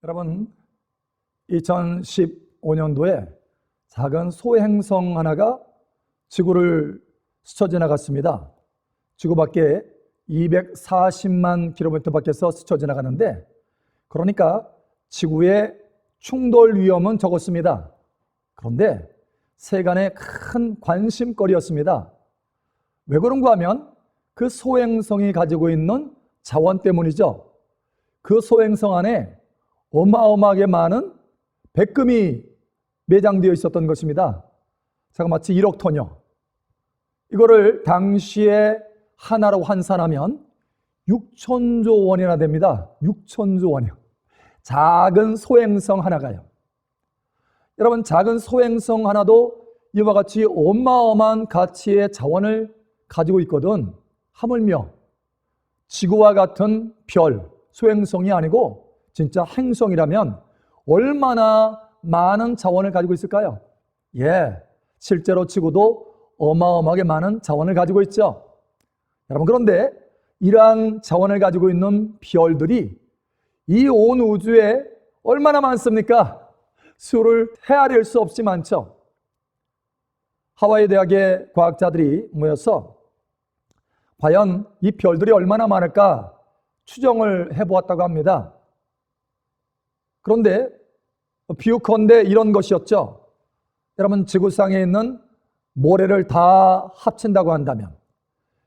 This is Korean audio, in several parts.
여러분, 2015년도에 작은 소행성 하나가 지구를 스쳐 지나갔습니다. 지구 밖에 240만 킬로미터 밖에서 스쳐 지나가는데, 그러니까 지구의 충돌 위험은 적었습니다. 그런데 세간의 큰 관심거리였습니다. 왜 그런가 하면 그 소행성이 가지고 있는 자원 때문이죠. 그 소행성 안에 어마어마하게 많은 백금이 매장되어 있었던 것입니다. 제가 마치 1억 톤이요. 이거를 당시에 하나로 환산하면 6천조 원이나 됩니다. 6천조 원이요. 작은 소행성 하나가요. 여러분, 작은 소행성 하나도 이와 같이 어마어마한 가치의 자원을 가지고 있거든. 하물며 지구와 같은 별, 소행성이 아니고 진짜 행성이라면 얼마나 많은 자원을 가지고 있을까요? 실제로 지구도 어마어마하게 많은 자원을 가지고 있죠. 여러분, 그런데 이러한 자원을 가지고 있는 별들이 이 온 우주에 얼마나 많습니까? 수를 헤아릴 수 없이 많죠. 하와이 대학의 과학자들이 모여서 과연 이 별들이 얼마나 많을까 추정을 해보았다고 합니다. 그런데 비유컨대 이런 것이었죠. 여러분, 지구상에 있는 모래를 다 합친다고 한다면,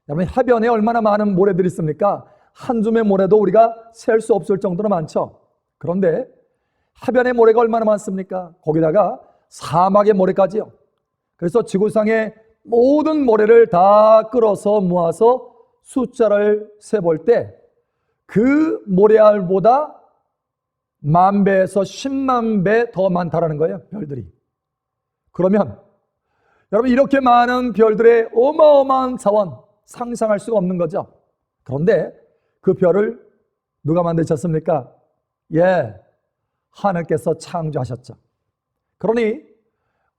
여러분, 해변에 얼마나 많은 모래들이 있습니까? 한 줌의 모래도 우리가 셀 수 없을 정도로 많죠. 그런데 해변의 모래가 얼마나 많습니까? 거기다가 사막의 모래까지요. 그래서 지구상의 모든 모래를 다 끌어서 모아서 숫자를 세볼 때 그 모래알보다 10,000배에서 10만 배 더 많다라는 거예요, 별들이. 그러면 여러분, 이렇게 많은 별들의 어마어마한 자원 상상할 수가 없는 거죠. 그런데 그 별을 누가 만드셨습니까? 하나님께서 창조하셨죠. 그러니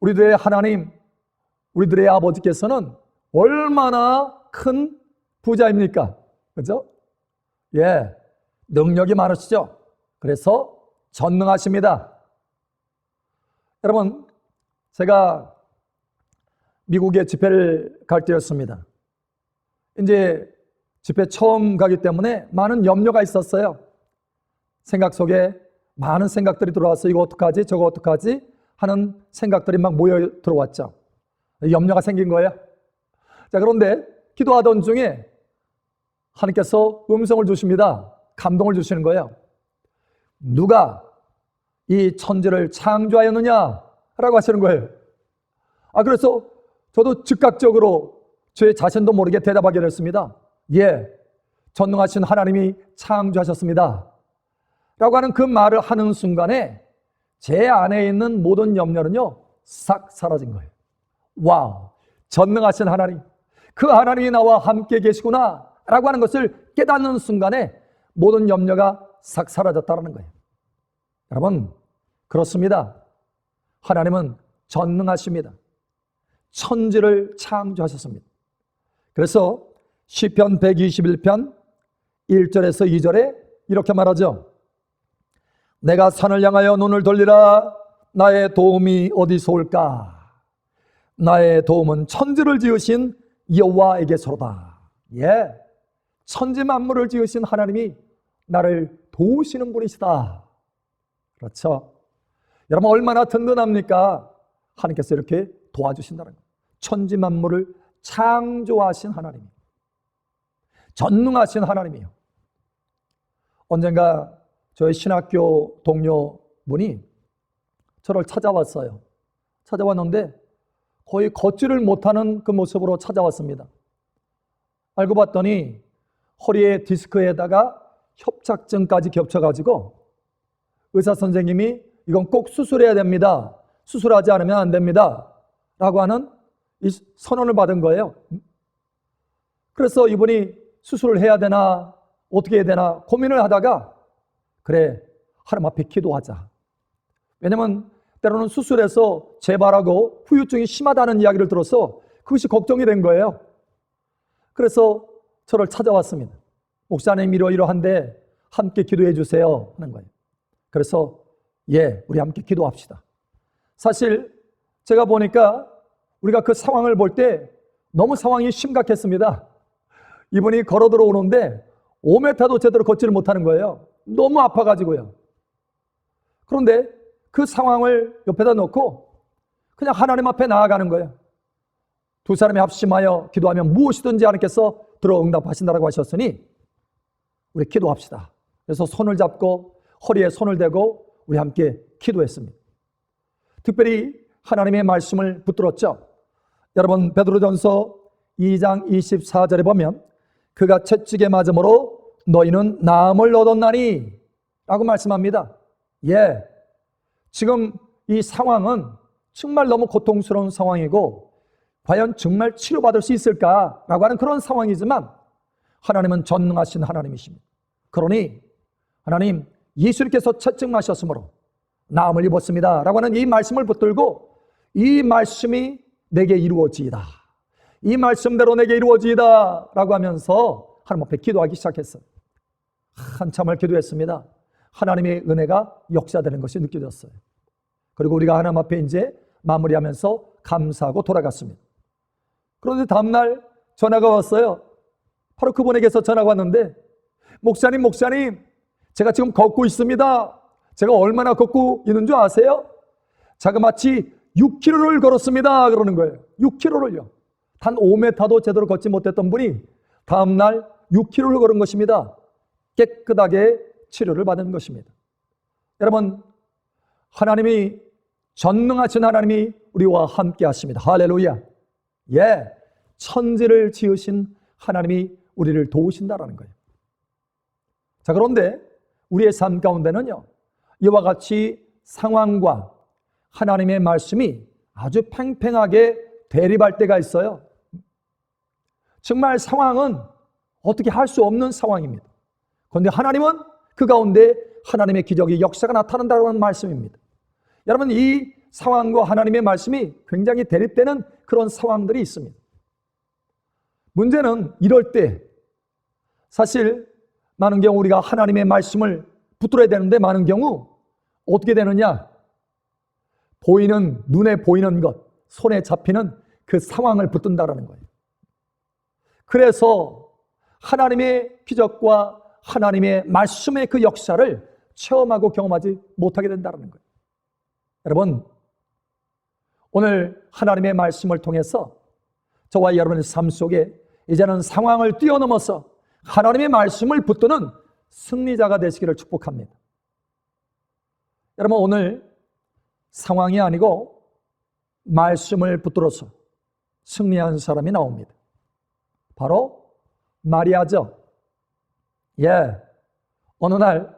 우리들의 하나님, 우리들의 아버지께서는 얼마나 큰 부자입니까? 그렇죠? 능력이 많으시죠. 그래서 전능하십니다. 여러분, 제가 미국에 집회를 갈 때였습니다. 이제 집회 처음 가기 때문에 많은 염려가 있었어요. 생각 속에 많은 생각들이 들어와서 이거 어떡하지, 저거 어떡하지 하는 생각들이 막 모여 들어왔죠. 염려가 생긴 거예요. 자, 그런데 기도하던 중에 하나님께서 음성을 주십니다. 감동을 주시는 거예요. 누가 이 천지를 창조하였느냐? 라고 하시는 거예요. 그래서 저도 즉각적으로 제 자신도 모르게 대답하게 됐습니다. 전능하신 하나님이 창조하셨습니다. 라고 하는 그 말을 하는 순간에 제 안에 있는 모든 염려는요, 싹 사라진 거예요. 와우, 전능하신 하나님, 그 하나님이 나와 함께 계시구나 라고 하는 것을 깨닫는 순간에 모든 염려가 싹 사라졌다는 거예요. 여러분, 그렇습니다. 하나님은 전능하십니다. 천지를 창조하셨습니다. 그래서 시편 121편 1절에서 2절에 이렇게 말하죠. 내가 산을 향하여 눈을 돌리라. 나의 도움이 어디서 올까? 나의 도움은 천지를 지으신 여호와에게서로다. 천지 만물을 지으신 하나님이 나를 도우시는 분이시다. 그렇죠? 여러분, 얼마나 든든합니까? 하나님께서 이렇게 도와주신다는 거예요. 천지 만물을 창조하신 하나님, 전능하신 하나님이요. 언젠가 저희 신학교 동료분이 저를 찾아왔어요. 찾아왔는데 거의 걷지를 못하는 그 모습으로 찾아왔습니다. 알고 봤더니 허리에 디스크에다가 협착증까지 겹쳐가지고 의사 선생님이 이건 꼭 수술해야 됩니다. 수술하지 않으면 안 됩니다. 라고 하는 이 선언을 받은 거예요. 그래서 이분이 수술을 해야 되나 어떻게 해야 되나 고민을 하다가 그래, 하나님 앞에 기도하자. 왜냐면 때로는 수술해서 재발하고 후유증이 심하다는 이야기를 들어서 그것이 걱정이 된 거예요. 그래서 저를 찾아왔습니다. 목사님, 이러이러한데 함께 기도해 주세요 하는 거예요. 그래서 우리 함께 기도합시다. 사실 제가 보니까 우리가 그 상황을 볼 때 너무 상황이 심각했습니다. 이분이 걸어 들어오는데 5m도 제대로 걷지를 못하는 거예요. 너무 아파가지고요. 그런데 그 상황을 옆에다 놓고 그냥 하나님 앞에 나아가는 거예요. 두 사람이 합심하여 기도하면 무엇이든지 하나님께서 들어 응답하신다라고 하셨으니 우리 기도합시다. 그래서 손을 잡고 허리에 손을 대고 우리 함께 기도했습니다. 특별히 하나님의 말씀을 붙들었죠. 여러분 베드로전서 2장 24절에 보면 그가 채찍에 맞음으로 너희는 나음을 얻었나니 라고 말씀합니다. 지금 이 상황은 정말 너무 고통스러운 상황이고 과연 정말 치료받을 수 있을까라고 하는 그런 상황이지만 하나님은 전능하신 하나님이십니다. 그러니 하나님 예수님께서 채찍 맞으셨으므로 나음을 입었습니다 라고 하는 이 말씀을 붙들고 이 말씀이 내게 이루어지이다, 이 말씀대로 내게 이루어지이다 라고 하면서 하나님 앞에 기도하기 시작했어요. 한참을 기도했습니다. 하나님의 은혜가 역사되는 것이 느껴졌어요. 그리고 우리가 하나님 앞에 이제 마무리하면서 감사하고 돌아갔습니다. 그런데 다음날 전화가 왔어요. 바로 그분에게서 전화가 왔는데 목사님 제가 지금 걷고 있습니다. 제가 얼마나 걷고 있는 줄 아세요? 자그마치 6km를 걸었습니다 그러는 거예요. 6km를요. 단 5m도 제대로 걷지 못했던 분이 다음날 6km를 걸은 것입니다. 깨끗하게 치료를 받은 것입니다. 여러분 하나님이 전능하신 하나님이 우리와 함께 하십니다. 할렐루야. 천지를 지으신 하나님이 우리를 도우신다라는 거예요. 자, 그런데 우리의 삶 가운데는요, 이와 같이 상황과 하나님의 말씀이 아주 팽팽하게 대립할 때가 있어요. 정말 상황은 어떻게 할 수 없는 상황입니다. 그런데 하나님은 그 가운데 하나님의 기적의 역사가 나타난다는 말씀입니다. 여러분 이 상황과 하나님의 말씀이 굉장히 대립되는 그런 상황들이 있습니다. 문제는 이럴 때 사실 많은 경우 우리가 하나님의 말씀을 붙들어야 되는데 많은 경우 어떻게 되느냐? 눈에 보이는 것, 손에 잡히는 그 상황을 붙든다라는 거예요. 그래서 하나님의 기적과 하나님의 말씀의 그 역사를 체험하고 경험하지 못하게 된다는 거예요. 여러분, 오늘 하나님의 말씀을 통해서 저와 여러분의 삶 속에 이제는 상황을 뛰어넘어서 하나님의 말씀을 붙드는 승리자가 되시기를 축복합니다. 여러분, 오늘 상황이 아니고 말씀을 붙들어서 승리한 사람이 나옵니다. 바로 마리아죠. 어느 날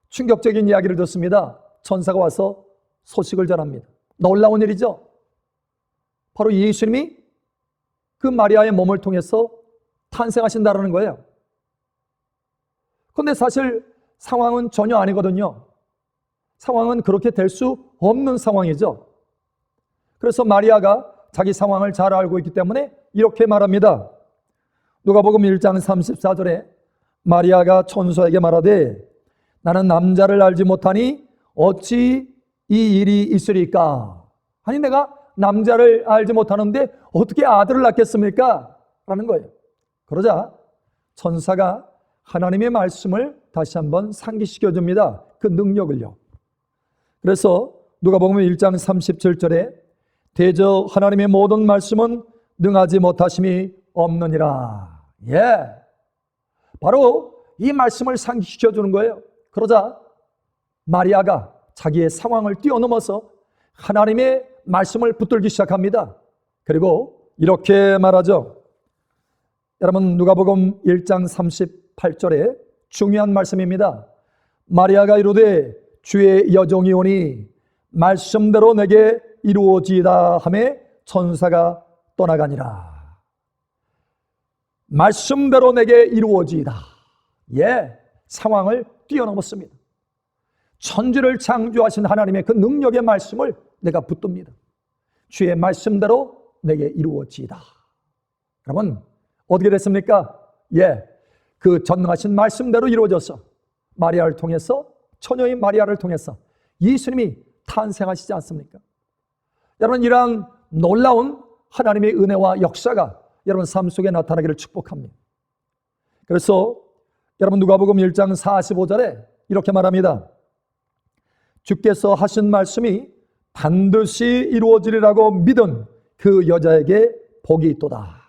충격적인 이야기를 듣습니다. 천사가 와서 소식을 전합니다. 놀라운 일이죠. 바로 예수님이 그 마리아의 몸을 통해서 탄생하신다는 거예요. 그런데 사실 상황은 전혀 아니거든요. 상황은 그렇게 될 수 없는 상황이죠. 그래서 마리아가 자기 상황을 잘 알고 있기 때문에 이렇게 말합니다. 누가복음 1장 34절에 마리아가 천사에게 말하되 나는 남자를 알지 못하니 어찌 이 일이 있으리까? 아니 내가 남자를 알지 못하는데 어떻게 아들을 낳겠습니까? 라는 거예요. 그러자 천사가 하나님의 말씀을 다시 한번 상기시켜 줍니다. 그 능력을요. 그래서 누가복음 1장 37절에 대저 하나님의 모든 말씀은 능하지 못하심이 없느니라. 바로 이 말씀을 상기시켜 주는 거예요. 그러자 마리아가 자기의 상황을 뛰어넘어서 하나님의 말씀을 붙들기 시작합니다. 그리고 이렇게 말하죠. 여러분 누가복음 1장 38절에 중요한 말씀입니다. 마리아가 이르되 주의 여종이 오니 말씀대로 내게 이루어지이다 하매 천사가 떠나가니라. 말씀대로 내게 이루어지이다. 상황을 뛰어넘었습니다. 천지를 창조하신 하나님의 그 능력의 말씀을 내가 붙듭니다. 주의 말씀대로 내게 이루어지이다. 여러분 어떻게 됐습니까? 그 전능하신 말씀대로 이루어져서 마리아를 통해서 처녀인 마리아를 통해서 예수님이 탄생하시지 않습니까? 여러분, 이러한 놀라운 하나님의 은혜와 역사가 여러분 삶 속에 나타나기를 축복합니다. 그래서 여러분 누가복음 1장 45절에 이렇게 말합니다. 주께서 하신 말씀이 반드시 이루어지리라고 믿은 그 여자에게 복이 있도다.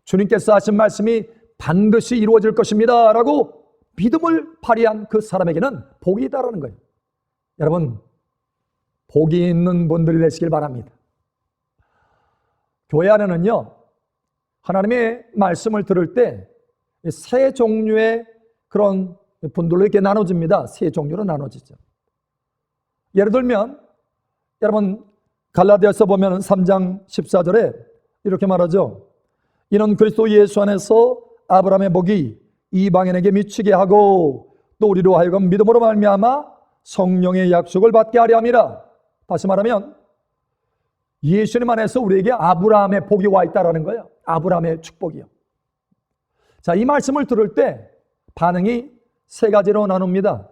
주님께서 하신 말씀이 반드시 이루어질 것입니다 라고 믿음을 발휘한 그 사람에게는 복이 있다라는 거예요. 여러분, 복이 있는 분들이 되시길 바랍니다. 교회 안에는요, 하나님의 말씀을 들을 때 세 종류의 그런 분들로 이렇게 나눠집니다. 세 종류로 나눠지죠. 예를 들면 여러분 갈라디아서 보면 3장 14절에 이렇게 말하죠. 이는 그리스도 예수 안에서 아브라함의 복이 이방인에게 미치게 하고 또 우리로 하여금 믿음으로 말미암아 성령의 약속을 받게 하려 함이라. 다시 말하면 예수님 안에서 우리에게 아브라함의 복이 와 있다라는 거예요. 아브라함의 축복이요. 자, 이 말씀을 들을 때 반응이 세 가지로 나눕니다.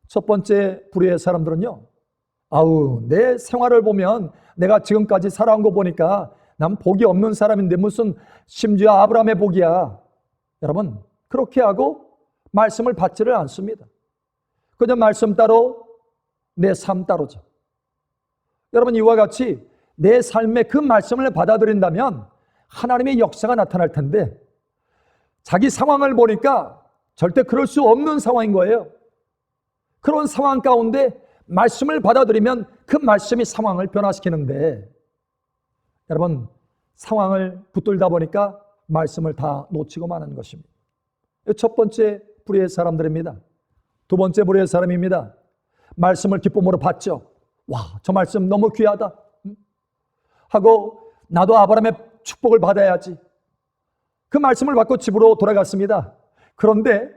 첫 번째 부류의 사람들은요, 아우, 내 생활을 보면 내가 지금까지 살아온 거 보니까 난 복이 없는 사람인데 무슨 심지어 아브라함의 복이야. 여러분, 그렇게 하고 말씀을 받지를 않습니다. 그저 말씀 따로 내 삶 따로죠. 여러분, 이와 같이 내 삶에 그 말씀을 받아들인다면 하나님의 역사가 나타날 텐데 자기 상황을 보니까 절대 그럴 수 없는 상황인 거예요. 그런 상황 가운데 말씀을 받아들이면 그 말씀이 상황을 변화시키는데 여러분, 상황을 붙들다 보니까 말씀을 다 놓치고 마는 것입니다. 첫 번째 부류의 사람들입니다. 두 번째 부류의 사람입니다. 말씀을 기쁨으로 받죠. 와, 저 말씀 너무 귀하다 하고 나도 아브라함의 축복을 받아야지. 그 말씀을 받고 집으로 돌아갔습니다. 그런데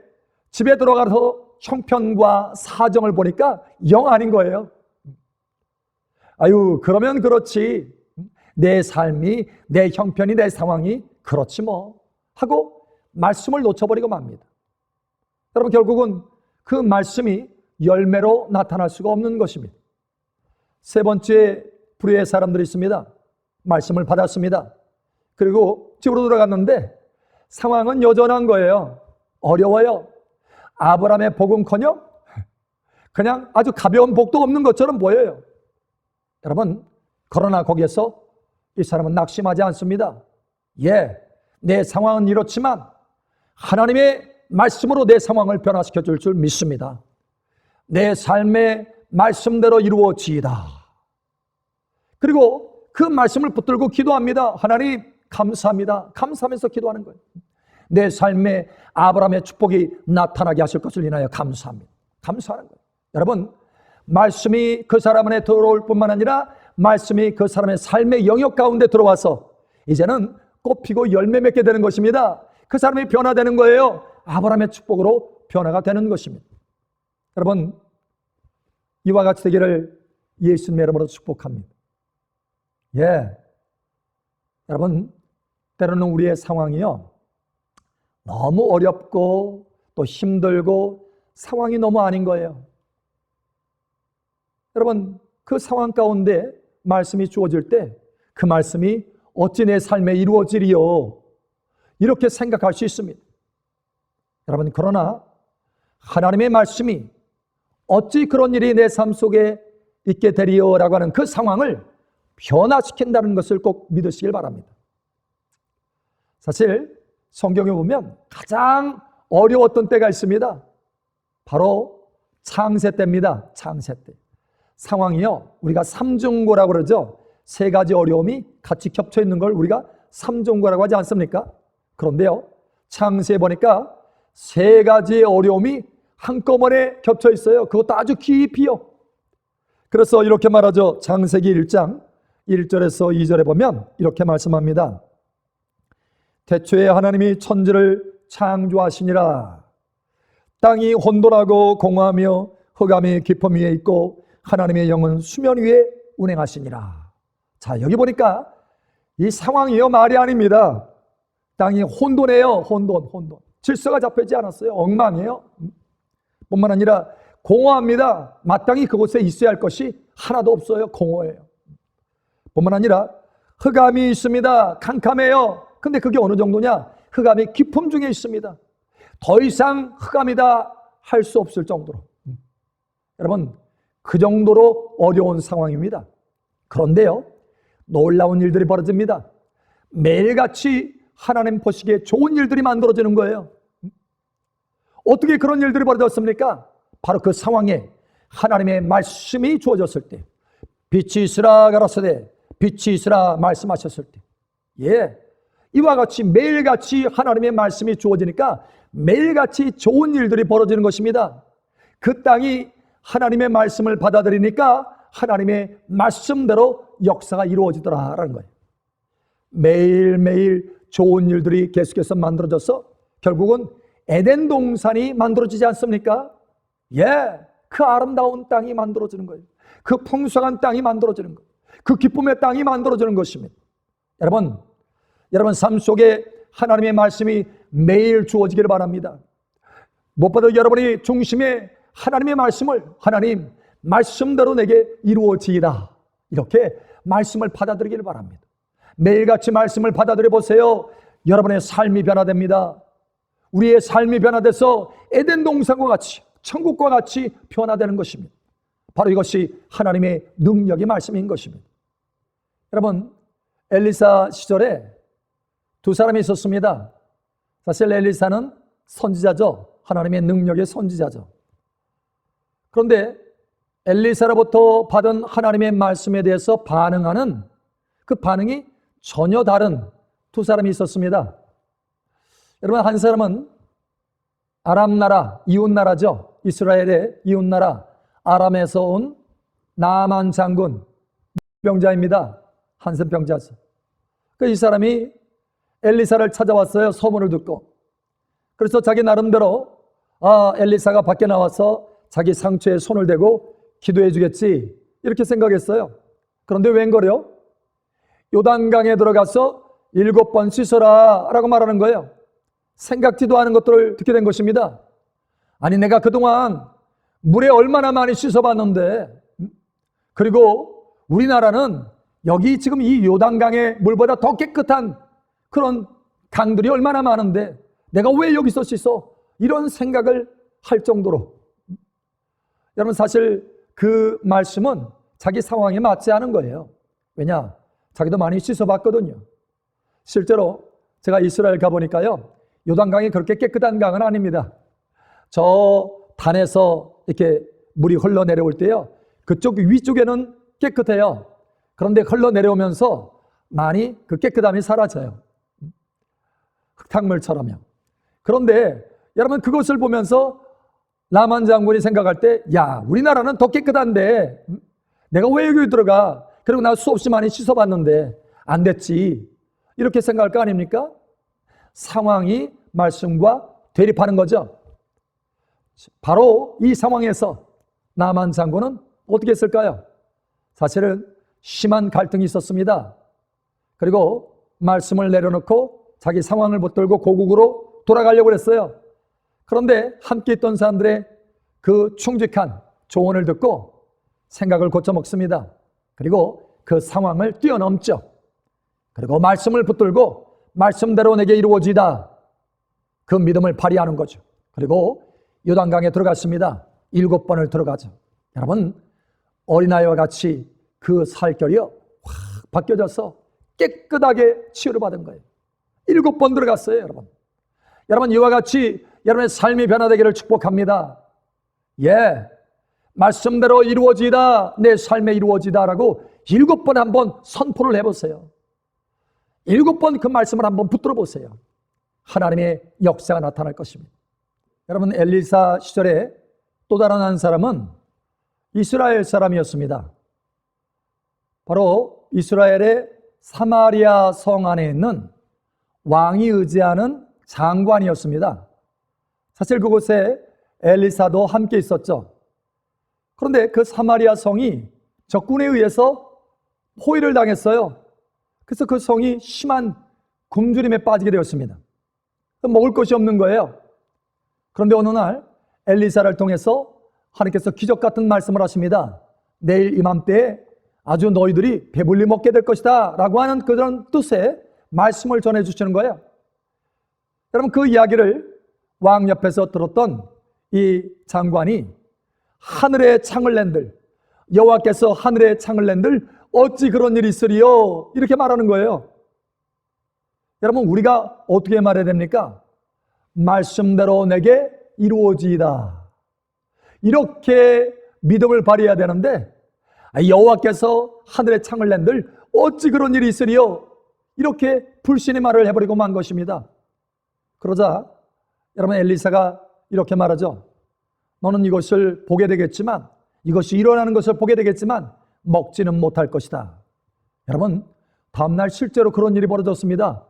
집에 들어가서 형편과 사정을 보니까 영 아닌 거예요. 아유, 그러면 그렇지. 내 삶이, 내 형편이, 내 상황이 그렇지 뭐 하고 말씀을 놓쳐버리고 맙니다. 여러분, 결국은 그 말씀이 열매로 나타날 수가 없는 것입니다. 세 번째 부류의 사람들이 있습니다. 말씀을 받았습니다. 그리고 집으로 돌아갔는데 상황은 여전한 거예요. 어려워요. 아브라함의 복은커녕 그냥 아주 가벼운 복도 없는 것처럼 보여요. 여러분, 그러나 거기에서 이 사람은 낙심하지 않습니다. 예, 내 상황은 이렇지만 하나님의 말씀으로 내 상황을 변화시켜 줄 줄 믿습니다. 내 삶의 말씀대로 이루어지이다. 그리고 그 말씀을 붙들고 기도합니다. 하나님 감사합니다. 감사하면서 기도하는 거예요. 내 삶에 아브라함의 축복이 나타나게 하실 것을 인하여 감사합니다. 감사하는 거예요. 여러분, 말씀이 그 사람 안에 들어올 뿐만 아니라 말씀이 그 사람의 삶의 영역 가운데 들어와서 이제는 꽃피고 열매 맺게 되는 것입니다. 그 사람이 변화되는 거예요. 아브라함의 축복으로 변화가 되는 것입니다. 여러분, 이와 같이 되기를 예수님의 이름으로 축복합니다. 예, 여러분, 때로는 우리의 상황이요, 너무 어렵고 또 힘들고 상황이 너무 아닌 거예요. 여러분, 그 상황 가운데 말씀이 주어질 때 그 말씀이 어찌 내 삶에 이루어지리요, 이렇게 생각할 수 있습니다. 여러분, 그러나 하나님의 말씀이 어찌 그런 일이 내 삶 속에 있게 되리요 라고 하는 그 상황을 변화시킨다는 것을 꼭 믿으시길 바랍니다. 사실 성경에 보면 가장 어려웠던 때가 있습니다. 바로 창세 때입니다. 창세 때. 상황이요, 우리가 삼중고라고 그러죠. 세 가지 어려움이 같이 겹쳐 있는 걸 우리가 삼중고라고 하지 않습니까? 그런데요, 창세에 보니까 세 가지의 어려움이 한꺼번에 겹쳐 있어요. 그것도 아주 깊이요. 그래서 이렇게 말하죠. 창세기 1장 1절에서 2절에 보면 이렇게 말씀합니다. 태초에 하나님이 천지를 창조하시니라. 땅이 혼돈하고 공허하며 흑암이 깊음 위에 있고 하나님의 영은 수면 위에 운행하시니라. 자, 여기 보니까 이 상황이요, 말이 아닙니다. 땅이 혼돈해요. 혼돈. 질서가 잡히지 않았어요. 엉망이에요. 뿐만 아니라 공허합니다. 마땅히 그곳에 있어야 할 것이 하나도 없어요. 공허해요. 뿐만 아니라 흑암이 있습니다. 캄캄해요. 근데 그게 어느 정도냐? 흑암이 깊음 중에 있습니다. 더 이상 흑암이다 할 수 없을 정도로. 여러분, 그 정도로 어려운 상황입니다. 그런데요, 놀라운 일들이 벌어집니다. 매일같이 하나님 보시기에 좋은 일들이 만들어지는 거예요. 어떻게 그런 일들이 벌어졌습니까? 바로 그 상황에 하나님의 말씀이 주어졌을 때, 빛이 있으라 가라사대 빛이 있으라 말씀하셨을 때, 이와 같이 매일같이 하나님의 말씀이 주어지니까 매일같이 좋은 일들이 벌어지는 것입니다. 그 땅이 하나님의 말씀을 받아들이니까 하나님의 말씀대로 역사가 이루어지더라라는 거예요. 매일매일 좋은 일들이 계속해서 만들어져서 결국은 에덴 동산이 만들어지지 않습니까? 그 아름다운 땅이 만들어지는 거예요. 그 풍성한 땅이 만들어지는 거예요. 그 기쁨의 땅이 만들어지는 것입니다. 여러분 삶 속에 하나님의 말씀이 매일 주어지기를 바랍니다. 무엇보다 여러분이 중심에 하나님의 말씀을, 하나님 말씀대로 내게 이루어지이다, 이렇게 말씀을 받아들이기를 바랍니다. 매일같이 말씀을 받아들여 보세요. 여러분의 삶이 변화됩니다. 우리의 삶이 변화돼서 에덴 동산과 같이, 천국과 같이 변화되는 것입니다. 바로 이것이 하나님의 능력의 말씀인 것입니다. 여러분, 엘리사 시절에 두 사람이 있었습니다. 사실 엘리사는 선지자죠. 하나님의 능력의 선지자죠. 그런데 엘리사로부터 받은 하나님의 말씀에 대해서 반응하는 그 반응이 전혀 다른 두 사람이 있었습니다. 여러분, 한 사람은 아람 나라, 이웃 나라죠. 이스라엘의 이웃 나라 아람에서 온 나아만 장군, 병자입니다. 한센 병자죠. 이 사람이 엘리사를 찾아왔어요. 소문을 듣고. 그래서 자기 나름대로 엘리사가 밖에 나와서 자기 상처에 손을 대고 기도해 주겠지, 이렇게 생각했어요. 그런데 웬걸요? 요단강에 들어가서 7번 씻어라 라고 말하는 거예요. 생각지도 않은 것들을 듣게 된 것입니다. 아니, 내가 그동안 물에 얼마나 많이 씻어봤는데, 그리고 우리나라는 여기 지금 이 요단강의 물보다 더 깨끗한 그런 강들이 얼마나 많은데 내가 왜 여기서 씻어? 이런 생각을 할 정도로. 여러분, 사실 그 말씀은 자기 상황에 맞지 않은 거예요. 왜냐? 자기도 많이 씻어봤거든요. 실제로 제가 이스라엘 가보니까요, 요단강이 그렇게 깨끗한 강은 아닙니다. 저 단에서 이렇게 물이 흘러내려올 때요, 그쪽 위쪽에는 깨끗해요. 그런데 흘러내려오면서 많이 그 깨끗함이 사라져요. 흙탕물처럼요. 그런데 여러분, 그것을 보면서 나만 장군이 생각할 때, 우리나라는 더 깨끗한데 내가 왜 여기 들어가? 그리고 나 수없이 많이 씻어봤는데 안 됐지, 이렇게 생각할 거 아닙니까? 상황이 말씀과 대립하는 거죠. 바로 이 상황에서 나만 장군은 어떻게 했을까요? 사실은 심한 갈등이 있었습니다. 그리고 말씀을 내려놓고 자기 상황을 붙들고 고국으로 돌아가려고 했어요. 그런데 함께 있던 사람들의 그 충직한 조언을 듣고 생각을 고쳐먹습니다. 그리고 그 상황을 뛰어넘죠. 그리고 말씀을 붙들고 말씀대로 내게 이루어지다, 그 믿음을 발휘하는 거죠. 그리고 요단강에 들어갔습니다. 7번을 들어가죠. 여러분, 어린아이와 같이 그 살결이요 확 바뀌어져서 깨끗하게 치유를 받은 거예요. 7번 들어갔어요. 여러분, 이와 같이 여러분의 삶이 변화되기를 축복합니다. 말씀대로 이루어지다, 내 삶에 이루어지다라고 7번 한번 선포를 해보세요. 7번 그 말씀을 한번 붙들어 보세요. 하나님의 역사가 나타날 것입니다. 여러분, 엘리사 시절에 또 다른 한 사람은 이스라엘 사람이었습니다. 바로 이스라엘의 사마리아 성 안에 있는 왕이 의지하는 장관이었습니다. 사실 그곳에 엘리사도 함께 있었죠. 그런데 그 사마리아 성이 적군에 의해서 포위를 당했어요. 그래서 그 성이 심한 굶주림에 빠지게 되었습니다. 먹을 것이 없는 거예요. 그런데 어느 날 엘리사를 통해서 하나님께서 기적 같은 말씀을 하십니다. 내일 이맘때에 아주 너희들이 배불리 먹게 될 것이다 라고 하는 그런 뜻의 말씀을 전해주시는 거예요. 여러분, 그 이야기를 왕 옆에서 들었던 이 장관이 하늘의 창을 낸들, 여호와께서 하늘의 창을 낸들 어찌 그런 일이 있으리요, 이렇게 말하는 거예요. 여러분, 우리가 어떻게 말해야 됩니까? 말씀대로 내게 이루어지이다, 이렇게 믿음을 발휘해야 되는데, 여호와께서 하늘의 창을 낸들 어찌 그런 일이 있으리요, 이렇게 불신의 말을 해버리고 만 것입니다. 그러자 여러분, 엘리사가 이렇게 말하죠. 너는 이것을 보게 되겠지만, 이것이 일어나는 것을 보게 되겠지만 먹지는 못할 것이다. 여러분, 다음날 실제로 그런 일이 벌어졌습니다.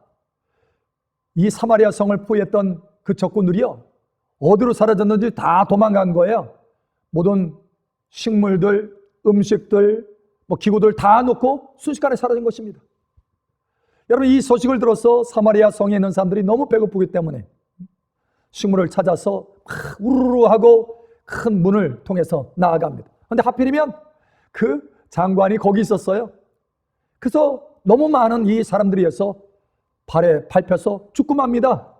이 사마리아 성을 포위했던 그 적군들이요, 어디로 사라졌는지 다 도망간 거예요. 모든 식물들, 음식들, 기구들 다 놓고 순식간에 사라진 것입니다. 여러분, 이 소식을 들어서 사마리아 성에 있는 사람들이 너무 배고프기 때문에 식물을 찾아서 막 우르르 하고 큰 문을 통해서 나아갑니다. 그런데 하필이면 그 장관이 거기 있었어요. 그래서 너무 많은 이 사람들이 해서 발에 밟혀서 죽고 맙니다.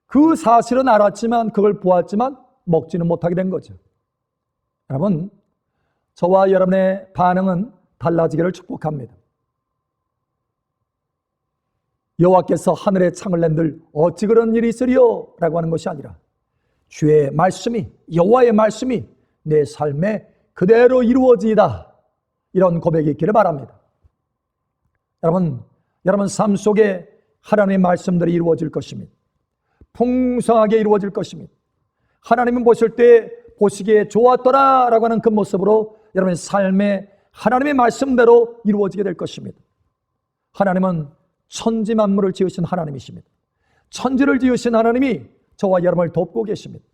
그 사실은 알았지만, 그걸 보았지만 먹지는 못하게 된 거죠. 여러분, 저와 여러분의 반응은 달라지기를 축복합니다. 여호와께서 하늘의 창을 낸들 어찌 그런 일이 있으리요 라고 하는 것이 아니라, 주의 말씀이, 여호와의 말씀이 내 삶에 그대로 이루어지이다, 이런 고백이 있기를 바랍니다. 여러분 삶 속에 하나님의 말씀들이 이루어질 것입니다. 풍성하게 이루어질 것입니다. 하나님은 보실 때 보시기에 좋았더라 라고 하는 그 모습으로 여러분의 삶에 하나님의 말씀대로 이루어지게 될 것입니다. 하나님은 천지 만물을 지으신 하나님이십니다. 천지를 지으신 하나님이 저와 여러분을 돕고 계십니다.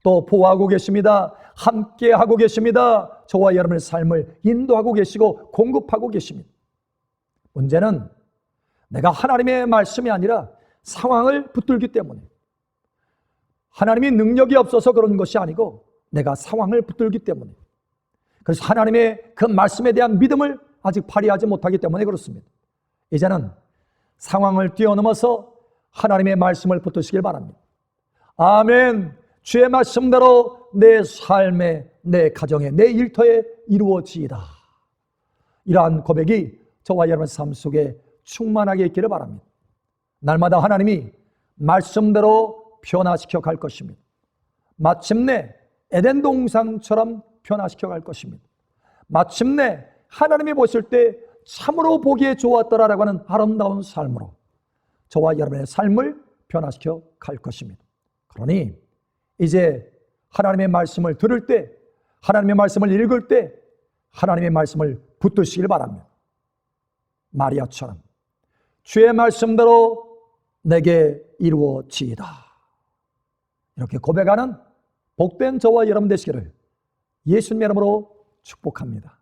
또 보호하고 계십니다. 함께하고 계십니다. 저와 여러분의 삶을 인도하고 계시고 공급하고 계십니다. 문제는 내가 하나님의 말씀이 아니라 상황을 붙들기 때문에, 하나님이 능력이 없어서 그런 것이 아니고 내가 상황을 붙들기 때문에, 그래서 하나님의 그 말씀에 대한 믿음을 아직 발휘하지 못하기 때문에 그렇습니다. 이제는 상황을 뛰어넘어서 하나님의 말씀을 붙드시길 바랍니다. 아멘. 주의 말씀대로 내 삶에, 내 가정에, 내 일터에 이루어지이다. 이러한 고백이 저와 여러분의 삶 속에 충만하게 있기를 바랍니다. 날마다 하나님이 말씀대로 변화시켜 갈 것입니다. 마침내 에덴 동산처럼 변화시켜 갈 것입니다. 마침내 하나님이 보실 때 참으로 보기에 좋았더라라고 하는 아름다운 삶으로 저와 여러분의 삶을 변화시켜 갈 것입니다. 그러니 이제 하나님의 말씀을 들을 때, 하나님의 말씀을 읽을 때 하나님의 말씀을 붙드시길 바랍니다. 마리아처럼 주의 말씀대로 내게 이루어지이다, 이렇게 고백하는 복된 저와 여러분 되시기를 예수님의 이름으로 축복합니다.